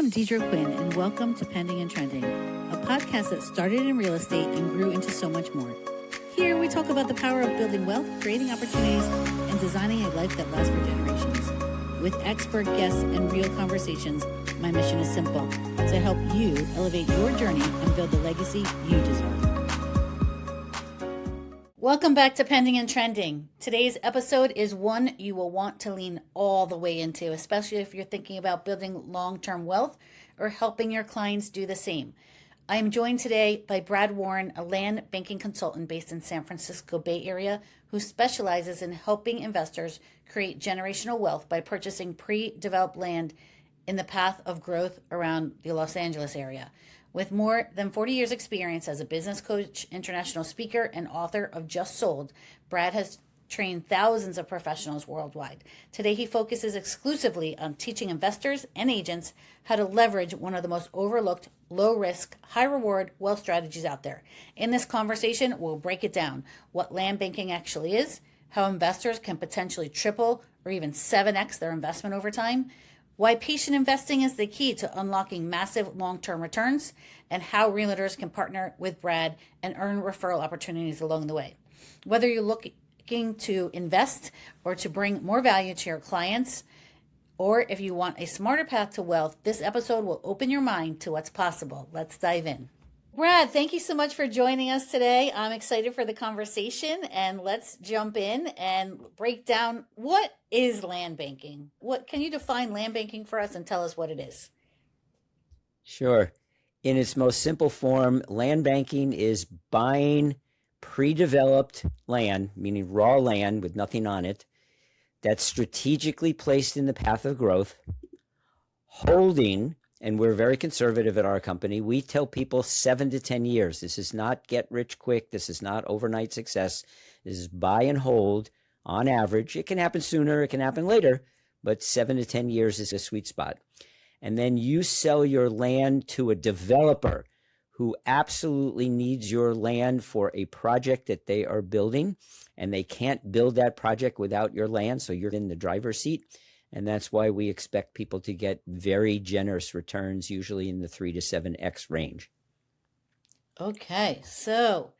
am Deidre Quinn, and welcome to Pending and Trending, a podcast that started in real estate and grew into so much more. Here, we talk about the power of building wealth, creating opportunities, and designing a life that lasts for generations. With expert guests and real conversations, my mission is simple: to help you elevate your journey and build the legacy you deserve. Welcome back to Pending and Trending. Today's episode is one you will want to lean all the way into, especially if you're thinking about building long-term wealth or helping your clients do the same. I am joined today by Brad Warren, a land banking consultant based in San Francisco Bay Area, who specializes in helping investors create generational wealth by purchasing pre-developed land in the path of growth around the Los Angeles area. With more than 40 years experience as a business coach, international speaker, and author of Just Sold, Brad has trained thousands of professionals worldwide. Today, he focuses exclusively on teaching investors and agents how to leverage one of the most overlooked, low-risk, high-reward wealth strategies out there. In this conversation, we'll break it down: what land banking actually is, how investors can potentially triple or even 7x their investment over time, why patient investing is the key to unlocking massive long-term returns, and how realtors can partner with Brad and earn referral opportunities along the way. Whether you're looking to invest or to bring more value to your clients, or if you want a smarter path to wealth, this episode will open your mind to what's possible. Let's dive in. Brad, thank you so much for joining us today. I'm excited for the conversation, and let's jump in and break down what is land banking. What can you define land banking for us and tell us what it is? Sure. In its most simple form, land banking is buying pre-developed land, meaning raw land with nothing on it, that's strategically placed in the path of growth, holding. And we're very conservative at our company. We tell people 7 to 10 years. This is not get rich quick. This is not overnight success. This is buy and hold on average. It can happen sooner. It can happen later. But 7 to 10 years is a sweet spot. And then you sell your land to a developer who absolutely needs your land for a project that they are building. And they can't build that project without your land. So you're in the driver's seat. And that's why we expect people to get very generous returns, usually in the 3 to 7x range. Okay, so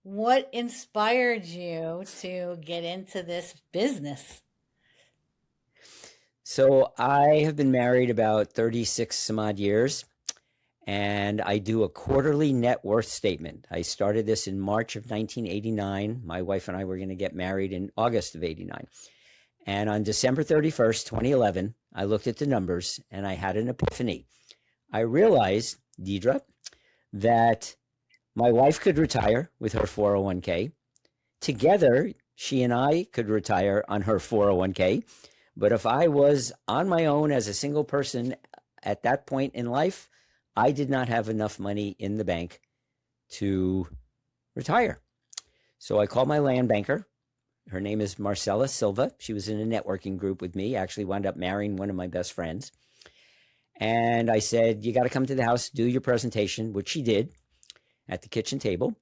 what inspired you to get into this business? So I have been married about 36 some odd years, and I do a quarterly net worth statement. I started this in March of 1989. My wife and I were going to get married in August of 89. And on December 31st, 2011, I looked at the numbers and I had an epiphany. I realized, Deidre, that my wife could retire with her 401k. Together, she and I could retire on her 401k. But if I was on my own as a single person at that point in life, I did not have enough money in the bank to retire. So I called my land banker. Her name is Marcella Silva. She was in a networking group with me, actually wound up marrying one of my best friends. And I said, you got to come to the house, do your presentation, which she did at the kitchen table.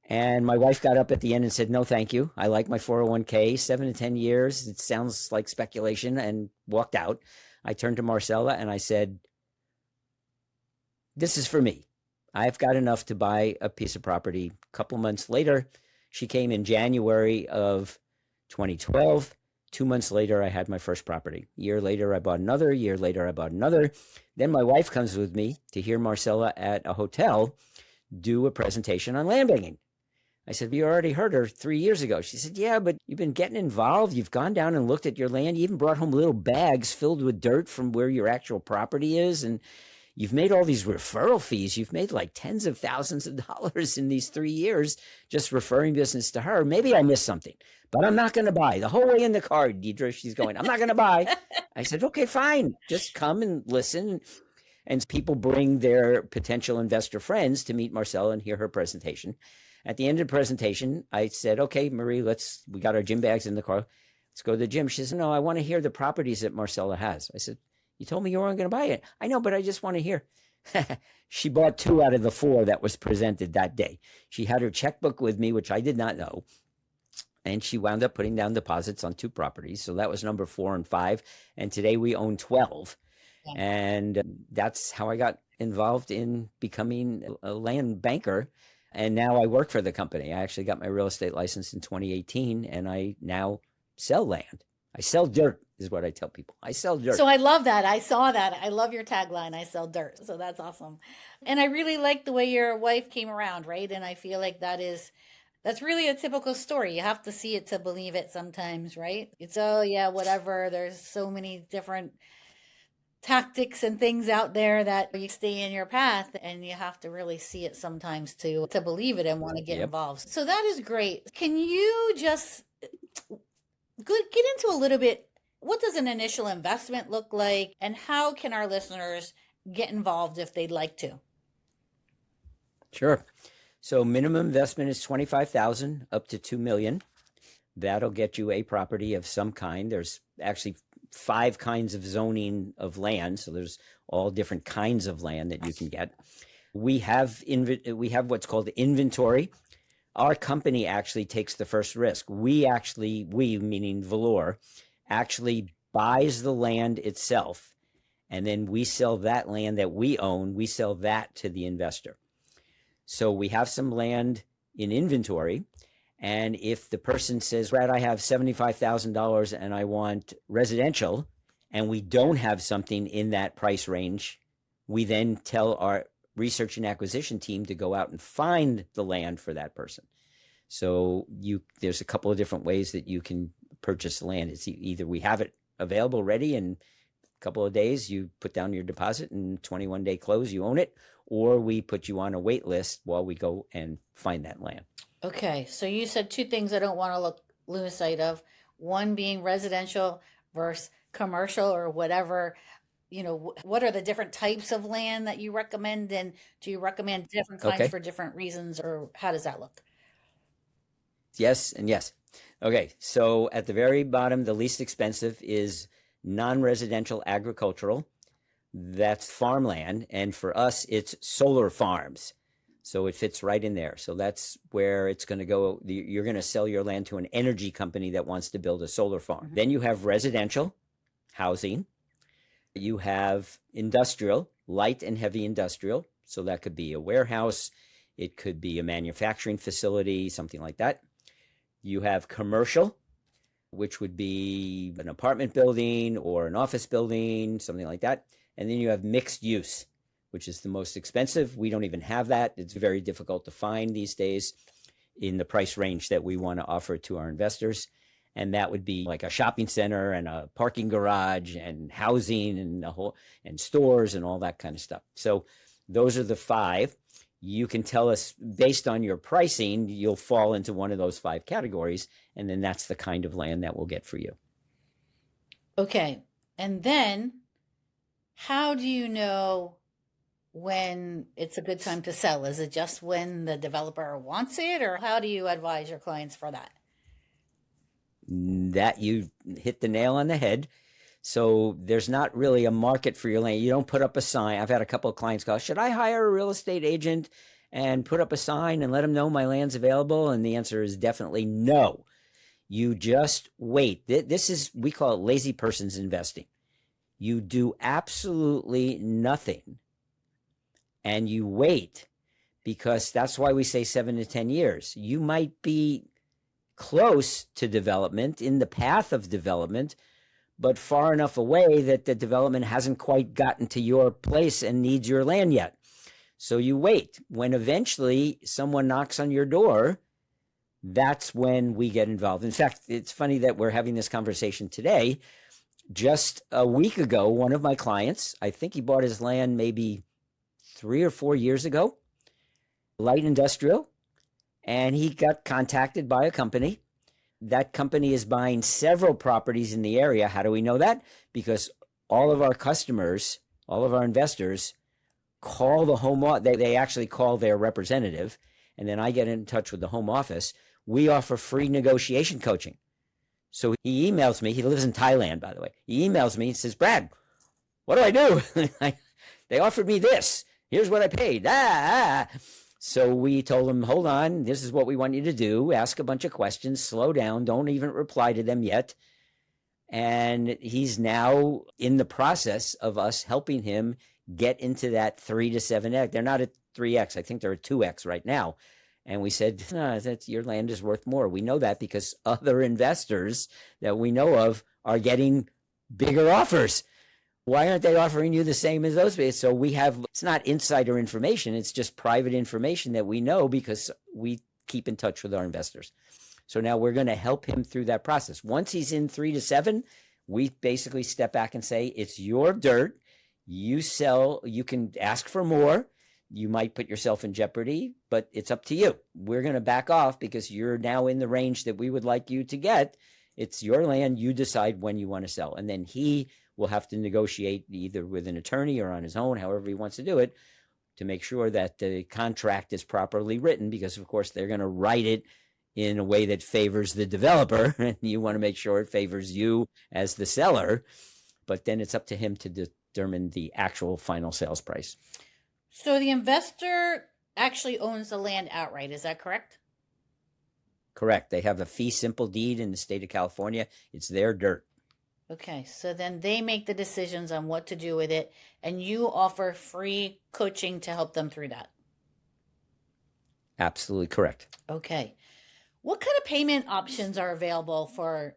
And my wife got up at the end and said, no, thank you. I like my 401k, 7 to 10 years. It sounds like speculation, and walked out. I turned to Marcella and I said, this is for me. I've got enough to buy a piece of property. A couple months later, she came in January of 2012. 2 months later, I had my first property. A year later, I bought another. A year later, I bought another. Then my wife comes with me to hear Marcella at a hotel do a presentation on land banking. I said, you already heard her 3 years ago. She said, yeah, but you've been getting involved. You've gone down and looked at your land. You even brought home little bags filled with dirt from where your actual property is. And you've made all these referral fees. You've made like tens of thousands of dollars in these 3 years just referring business to her. Maybe I missed something, but I'm not going to buy. The whole way in the car, Deidre, she's going, I'm not going to buy. I said, okay, fine. Just come and listen. And people bring their potential investor friends to meet Marcella and hear her presentation. At the end of the presentation, I said, okay, Marie, we got our gym bags in the car. Let's go to the gym. She said, no, I want to hear the properties that Marcella has. I said, you told me you weren't going to buy it. I know, but I just want to hear. She bought 2 out of the 4 that was presented that day. She had her checkbook with me, which I did not know. And she wound up putting down deposits on 2 properties. So that was number 4 and 5. And today we own 12. And that's how I got involved in becoming a land banker. And now I work for the company. I actually got my real estate license in 2018, and I now sell land. I sell dirt, is what I tell people. I sell dirt. So I love that. I saw that. I love your tagline. I sell dirt. So that's awesome. And I really like the way your wife came around, right? And I feel like that's really a typical story. You have to see it to believe it sometimes, right? It's, oh yeah, whatever. There's so many different tactics and things out there that you stay in your path, and you have to really see it sometimes to believe it and want to get involved. So that is great. Can you just get into a little bit, what does an initial investment look like, and how can our listeners get involved if they'd like to? Sure. So minimum investment is $25,000 up to $2 million. That'll get you a property of some kind. There's actually 5 kinds of zoning of land, so there's all different kinds of land that you can get. We have what's called inventory. Our company actually takes the first risk. We meaning Valor, actually buys the land itself, and then we sell that land that we own. We sell that to the investor. So we have some land in inventory. And if the person says, Brad, I have $75,000 and I want residential, and we don't have something in that price range, we then tell our research and acquisition team to go out and find the land for that person. So there's a couple of different ways that you can purchase land. It's either we have it available ready in a couple of days, you put down your deposit, and 21-day close, you own it, or we put you on a wait list while we go and find that land. Okay, so you said 2 things I don't want to lose sight of. One being residential versus commercial, or whatever. What are the different types of land that you recommend, and do you recommend different kinds for different reasons, or how does that look? Yes and yes. Okay, so at the very bottom, the least expensive is non-residential agricultural. That's farmland, and for us, it's solar farms. So it fits right in there. So that's where it's going to go. You're going to sell your land to an energy company that wants to build a solar farm. Mm-hmm. Then you have residential housing. You have industrial, light and heavy industrial. So that could be a warehouse. It could be a manufacturing facility, something like that. You have commercial, which would be an apartment building or an office building, something like that. And then you have mixed use, which is the most expensive. We don't even have that. It's very difficult to find these days in the price range that we want to offer to our investors. And that would be like a shopping center and a parking garage and housing and stores and all that kind of stuff. So those are the 5. You can tell us based on your pricing, you'll fall into one of those 5 categories. And then that's the kind of land that we'll get for you. Okay. And then how do you know when it's a good time to sell? Is it just when the developer wants it, or how do you advise your clients for that? That you hit the nail on the head. So there's not really a market for your land. You don't put up a sign. I've had a couple of clients go, should I hire a real estate agent and put up a sign and let them know my land's available? And the answer is definitely no. You just wait. We call it lazy person's investing. You do absolutely nothing and you wait, because that's why we say 7 to 10 years. You might be close to development, in the path of development, but far enough away that the development hasn't quite gotten to your place and needs your land yet. So you wait. When eventually someone knocks on your door, that's when we get involved. In fact, it's funny that we're having this conversation today. Just a week ago, one of my clients, I think he bought his land maybe 3 or 4 years ago, light industrial, and he got contacted by a company. That company is buying several properties in the area. How do we know that? Because all of our customers, all of our investors call the home office. They actually call their representative, and then I get in touch with the home office. We offer free negotiation coaching. So he emails me. He lives in Thailand, by the way. He emails me and says, Brad, what do I do? They offered me this. Here's what I paid. So we told him, hold on, this is what we want you to do. Ask a bunch of questions, slow down, don't even reply to them yet. And he's now in the process of us helping him get into that 3 to 7x. They're not at 3x. I think they're at 2x right now. And we said, no, your land is worth more. We know that because other investors that we know of are getting bigger offers. Why aren't they offering you the same as those? So we have, it's not insider information. It's just private information that we know because we keep in touch with our investors. So now we're going to help him through that process. Once he's in 3 to 7, we basically step back and say, it's your dirt. You sell, you can ask for more. You might put yourself in jeopardy, but it's up to you. We're going to back off because you're now in the range that we would like you to get. It's your land. You decide when you want to sell. And then he will have to negotiate either with an attorney or on his own, however he wants to do it, to make sure that the contract is properly written, because of course they're going to write it in a way that favors the developer, and you want to make sure it favors you as the seller. But then it's up to him to determine the actual final sales price. So the investor actually owns the land outright. Is that correct? Correct. They have a fee simple deed in the state of California. It's their dirt. Okay, so then they make the decisions on what to do with it, and you offer free coaching to help them through that. Absolutely correct. Okay. What kind of payment options are available for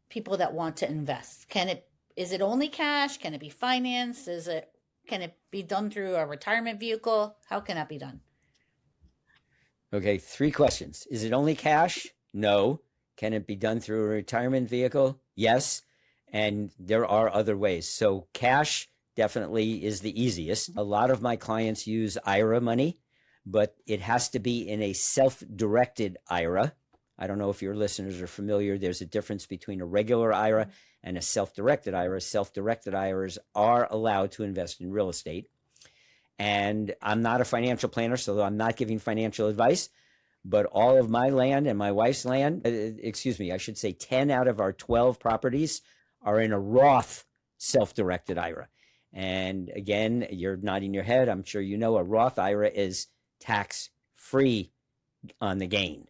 people that want to invest? Is it only cash? Can it be financed? Can it be done through a retirement vehicle? How can that be done? Okay, 3 questions. Is it only cash? No. Can it be done through a retirement vehicle? Yes. And there are other ways. So cash definitely is the easiest. A lot of my clients use IRA money, but it has to be in a self-directed IRA. I don't know if your listeners are familiar. There's a difference between a regular IRA and a self-directed IRA. Self-directed IRAs are allowed to invest in real estate. And I'm not a financial planner, so I'm not giving financial advice. But all of my land and my wife's land, I should say 10 out of our 12 properties are in a Roth self-directed IRA. And again, you're nodding your head. I'm sure you know a Roth IRA is tax-free on the gain.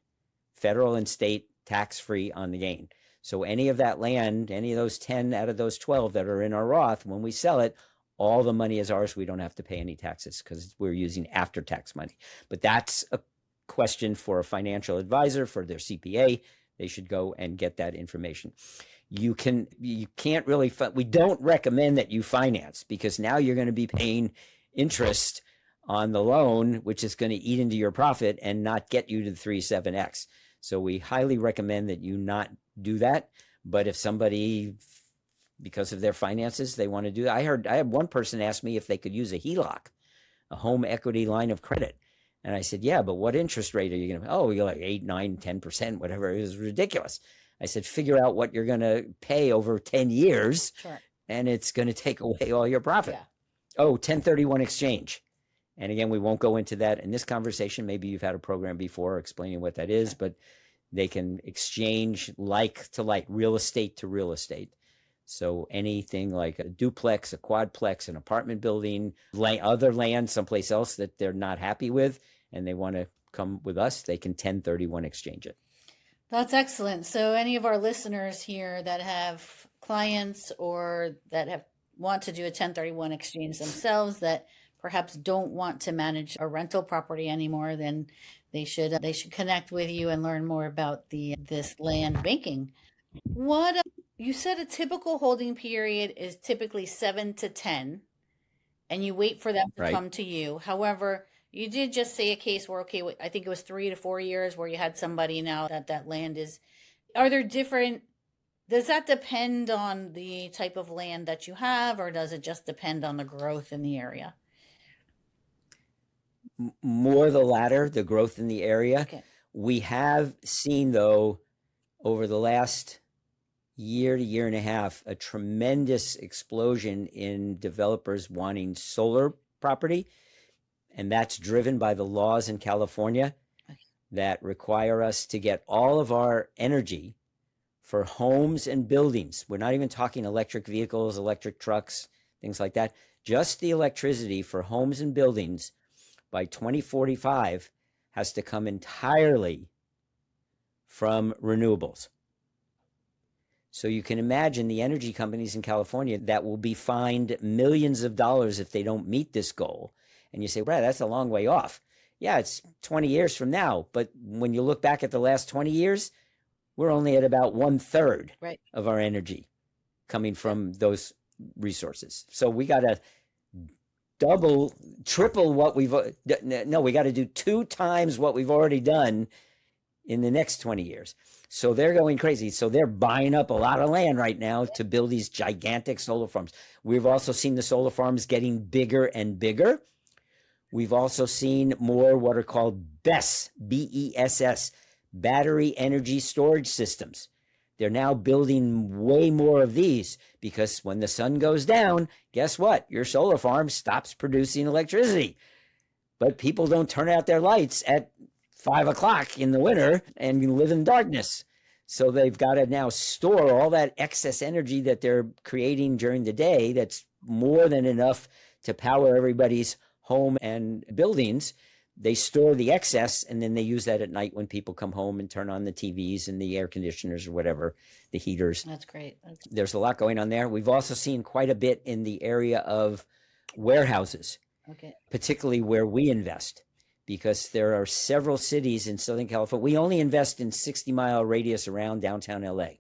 Federal and state tax-free on the gain. So any of that land, any of those 10 out of those 12 that are in our Roth, when we sell it, all the money is ours. We don't have to pay any taxes because we're using after-tax money. But that's a question for a financial advisor, for their CPA. They should go and get that information. You can't really, we don't recommend that you finance, because now you're going to be paying interest on the loan, which is going to eat into your profit and not get you to the 3.7x. So we highly recommend that you not do that. But if somebody, because of their finances, they want to do that. I had one person ask me if they could use a HELOC, a home equity line of credit. And I said, yeah, but what interest rate are you going to, oh, you're like 8, 9, 10%, whatever. It was ridiculous. I said, figure out what you're going to pay over 10 years, Sure. And it's going to take away all your profit. Yeah. Oh, 1031 exchange. And again, we won't go into that in this conversation. Maybe you've had a program before explaining what that is, but they can exchange like to like, real estate to real estate. So anything like a duplex, a quadplex, an apartment building, other land someplace else that they're not happy with, and they want to come with us, they can 1031 exchange it. That's excellent. So any of our listeners here that have clients or that want to do a 1031 exchange themselves that perhaps don't want to manage a rental property anymore, then they should connect with you and learn more about this land banking. What you said, a typical holding period is typically 7 to 10, and you wait for them to come to you. However, you did just say a case where, okay, I think it was 3 to 4 years where you had somebody now that land is, are there different, does that depend on the type of land that you have, or does it just depend on the growth in the area? More the latter, the growth in the area. Okay. We have seen, though, over the last year to year and a half, a tremendous explosion in developers wanting solar property. And that's driven by the laws in California that require us to get all of our energy for homes and buildings. We're not even talking electric vehicles, electric trucks, things like that. Just the electricity for homes and buildings by 2045 has to come entirely from renewables. So you can imagine the energy companies in California that will be fined millions of dollars if they don't meet this goal. And you say, right, that's a long way off. Yeah, it's 20 years from now. But when you look back at the last 20 years, we're only at about 1/3 Right. of our energy coming from those resources. So we got to double, triple what we got to do 2 times what we've already done in the next 20 years. So they're going crazy. So they're buying up a lot of land right now to build these gigantic solar farms. We've also seen the solar farms getting bigger and bigger. We've also seen more what are called BESS, BESS, battery energy storage systems. They're now building way more of these because when the sun goes down, guess what? Your solar farm stops producing electricity. But people don't turn out their lights at 5 o'clock in the winter and you live in darkness. So they've got to now store all that excess energy that they're creating during the day that's more than enough to power everybody's home and buildings. They store the excess and then they use that at night when people come home and turn on the TVs and the air conditioners or whatever, the heaters. That's great. There's a lot going on there. We've also seen quite a bit in the area of warehouses, particularly where we invest, because there are several cities in Southern California. We only invest in 60-mile radius around downtown LA,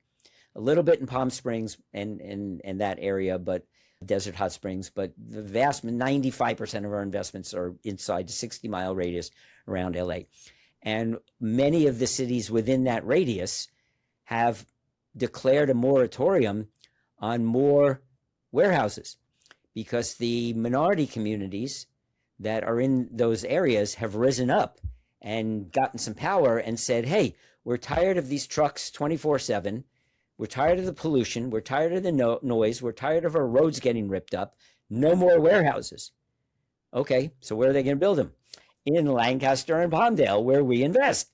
a little bit in Palm Springs and that area, but Desert Hot Springs, but the vast 95% of our investments are inside the 60-mile radius around LA. And many of the cities within that radius have declared a moratorium on more warehouses because the minority communities that are in those areas have risen up and gotten some power and said, hey, we're tired of these trucks 24/7. We're tired of the pollution. We're tired of the noise. We're tired of our roads getting ripped up. No more warehouses. Okay, so where are they going to build them? In Lancaster and Palmdale, where we invest.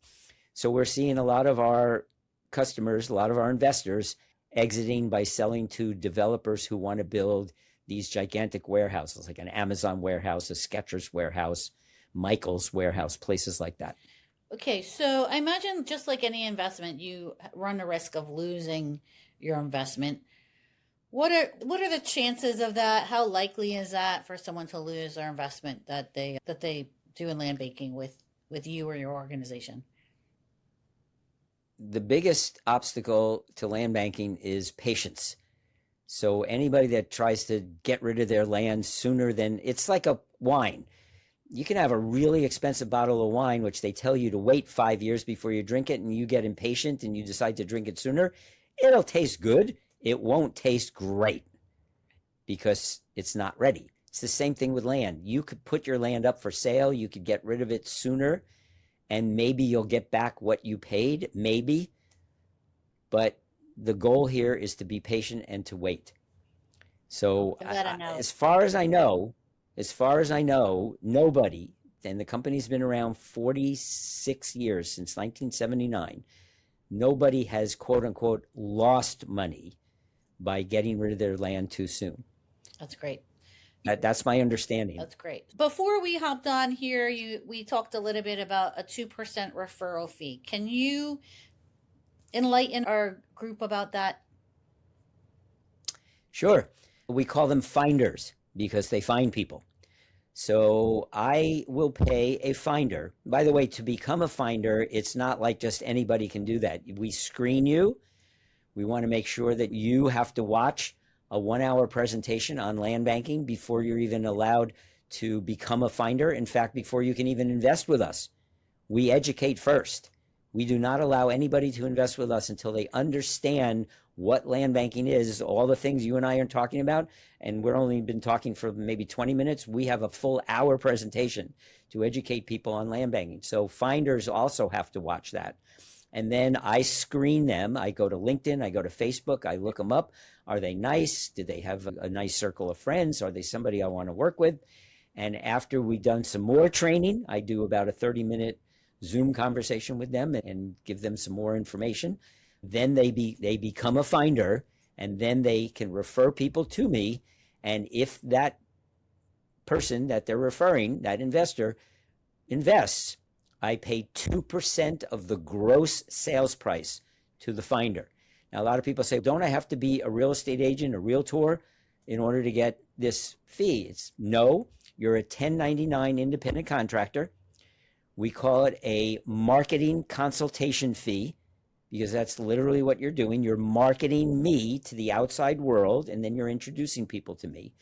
So we're seeing a lot of our customers, a lot of our investors exiting by selling to developers who want to build these gigantic warehouses, like an Amazon warehouse, a Skechers warehouse, Michael's warehouse, places like that. Okay, so I imagine just like any investment, you run the risk of losing your investment. What are the chances of that? How likely is that for someone to lose their investment that they do in land banking with you or your organization? The biggest obstacle to land banking is patience. So anybody that tries to get rid of their land sooner than, it's like a wine. You can have a really expensive bottle of wine, which they tell you to wait 5 years before you drink it, and you get impatient and you decide to drink it sooner. It'll taste good. It won't taste great because it's not ready. It's the same thing with land. You could put your land up for sale. You could get rid of it sooner, and maybe you'll get back what you paid, maybe. But the goal here is to be patient and to wait. So as far as I know, nobody, and the company's been around 46 years, since 1979, nobody has, quote unquote, lost money by getting rid of their land too soon. That's great. That's my understanding. That's great. Before we hopped on here, we talked a little bit about a 2% referral fee. Can you enlighten our group about that? Sure. We call them finders because they find people. So I will pay a finder. By the way, to become a finder, it's not like just anybody can do that. We screen you. We want to make sure that you have to watch a 1-hour presentation on land banking before you're even allowed to become a finder. In fact, before you can even invest with us, we educate first. We do not allow anybody to invest with us until they understand what land banking is, all the things you and I are talking about, and we're only been talking for maybe 20 minutes. We have a full hour presentation to educate people on land banking. So finders also have to watch that. And then I screen them. I go to LinkedIn, I go to Facebook, I look them up. Are they nice? Do they have a nice circle of friends? Are they somebody I want to work with? And after we've done some more training, I do about a 30-minute Zoom conversation with them and give them some more information. Then they become a finder, and then they can refer people to me. And if that person that they're referring, that investor, invests, I pay 2% of the gross sales price to the finder. Now, a lot of people say, don't I have to be a real estate agent, a realtor, in order to get this fee? It's no, you're a 1099 independent contractor. We call it a marketing consultation fee because that's literally what you're doing. You're marketing me to the outside world, and then you're introducing people to me.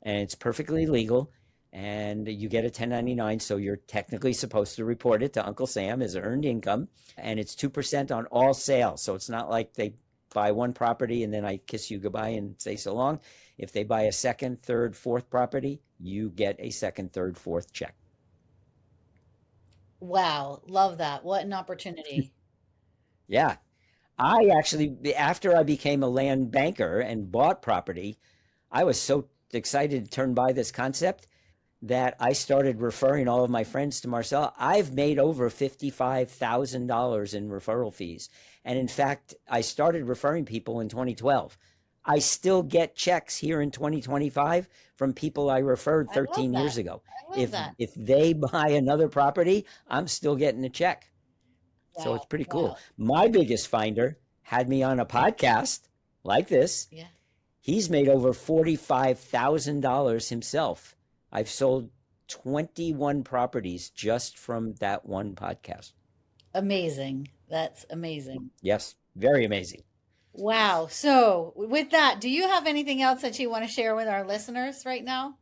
And it's perfectly legal. And you get a 1099, so you're technically supposed to report it to Uncle Sam as earned income. And it's 2% on all sales. So it's not like they buy one property and then I kiss you goodbye and say so long. If they buy a second, third, fourth property, you get a second, third, fourth check. Wow, love that. What an opportunity. Yeah. I actually, after I became a land banker and bought property, I was so excited to turn by this concept that I started referring all of my friends to Marcel. I've made over $55,000 in referral fees. And in fact, I started referring people in 2012. I still get checks here in 2025 from people I referred I love 13 years that. ago. I love that. If they buy another property, I'm still getting a check. So it's Wow, pretty cool. wow. My biggest finder had me on a podcast like this. Yeah. He's made over $45,000 himself. I've sold 21 properties just from that one podcast. Amazing. That's amazing. Yes, very amazing. Wow. So, with that, do you have anything else that you want to share with our listeners right now?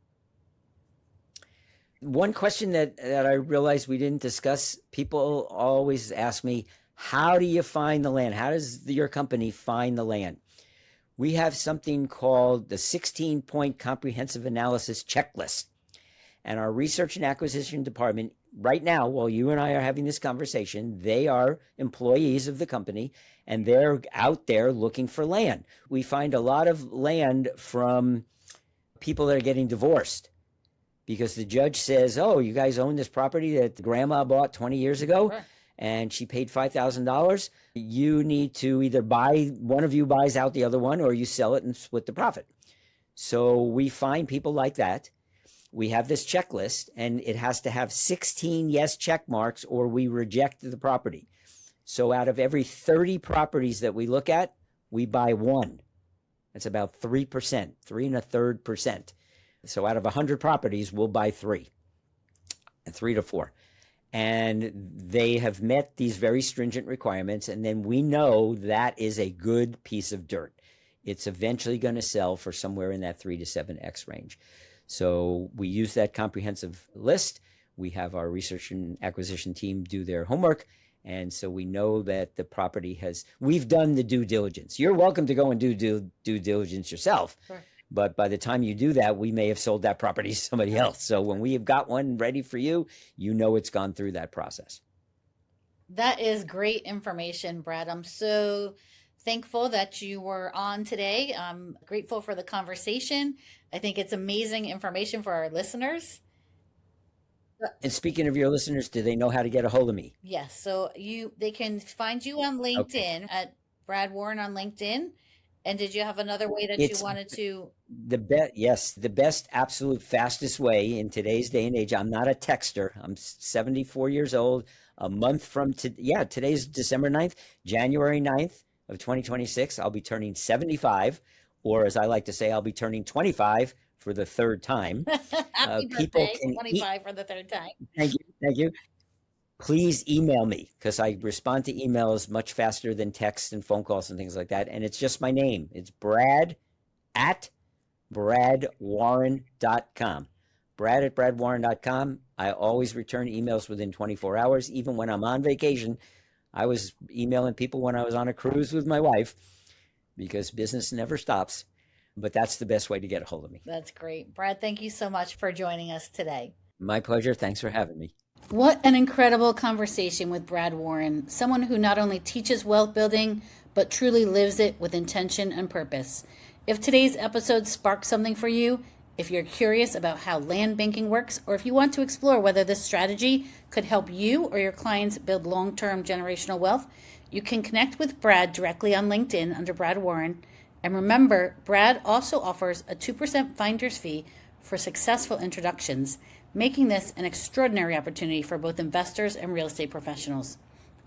One question that I realized we didn't discuss, people always ask me, how do you find the land? How does your company find the land? We have something called the 16-point comprehensive analysis checklist. And our research and acquisition department, right now, while you and I are having this conversation, they are employees of the company and they're out there looking for land. We find a lot of land from people that are getting divorced because the judge says, oh, you guys own this property that grandma bought 20 years ago. Sure. And she paid $5,000. You need to either one of you buys out the other one, or you sell it and split the profit. So we find people like that. We have this checklist, and it has to have 16 yes check marks, or we reject the property. So out of every 30 properties that we look at, we buy one. That's about 3%, 3.33%. So out of 100 properties, we'll buy three, and 3 to 4. And they have met these very stringent requirements. And then we know that is a good piece of dirt. It's eventually going to sell for somewhere in that 3 to 7x range. So we use that comprehensive list. We have our research and acquisition team do their homework. And so we know that the property we've done the due diligence. You're welcome to go and do due diligence yourself. Sure. But by the time you do that, we may have sold that property to somebody else. So when we have got one ready for you, you know it's gone through that process. That is great information, Brad. I'm so thankful that you were on today. I'm grateful for the conversation. I think it's amazing information for our listeners. And speaking of your listeners, do they know how to get a hold of me? Yes, so they can find you on LinkedIn at Brad Warren on LinkedIn. And did you have another way that you wanted to? Yes, the best, absolute fastest way in today's day and age. I'm not a texter. I'm 74 years old. A month from today's December 9th, January 9th of 2026. I'll be turning 75, or as I like to say, I'll be turning 25 for the third time. Happy birthday, 25 for the third time. Thank you. Please email me because I respond to emails much faster than text and phone calls and things like that. And it's just my name. It's Brad at bradwarren.com. Brad at bradwarren.com. I always return emails within 24 hours, even when I'm on vacation. I was emailing people when I was on a cruise with my wife because business never stops. But that's the best way to get a hold of me. That's great. Brad, thank you so much for joining us today. My pleasure. Thanks for having me. What an incredible conversation with Brad Warren, someone who not only teaches wealth building, but truly lives it with intention and purpose. If today's episode sparked something for you, if you're curious about how land banking works, or if you want to explore whether this strategy could help you or your clients build long-term generational wealth, you can connect with Brad directly on LinkedIn under Brad Warren. And remember, Brad also offers a 2% finder's fee for successful introductions, making this an extraordinary opportunity for both investors and real estate professionals.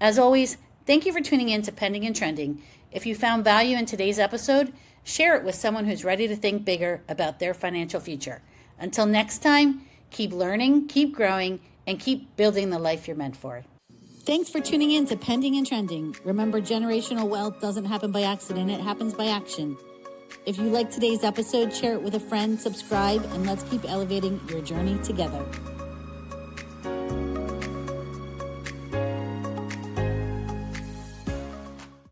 As always, Thank you for tuning in to Pending and Trending. If you found value in today's episode, share it with someone who's ready to think bigger about their financial future. Until next time, keep learning, keep growing, and keep building the life you're meant for. Thanks for tuning in to Pending and Trending. Remember, generational wealth doesn't happen by accident, it happens by action. If you liked today's episode, share it with a friend, subscribe, and let's keep elevating your journey together.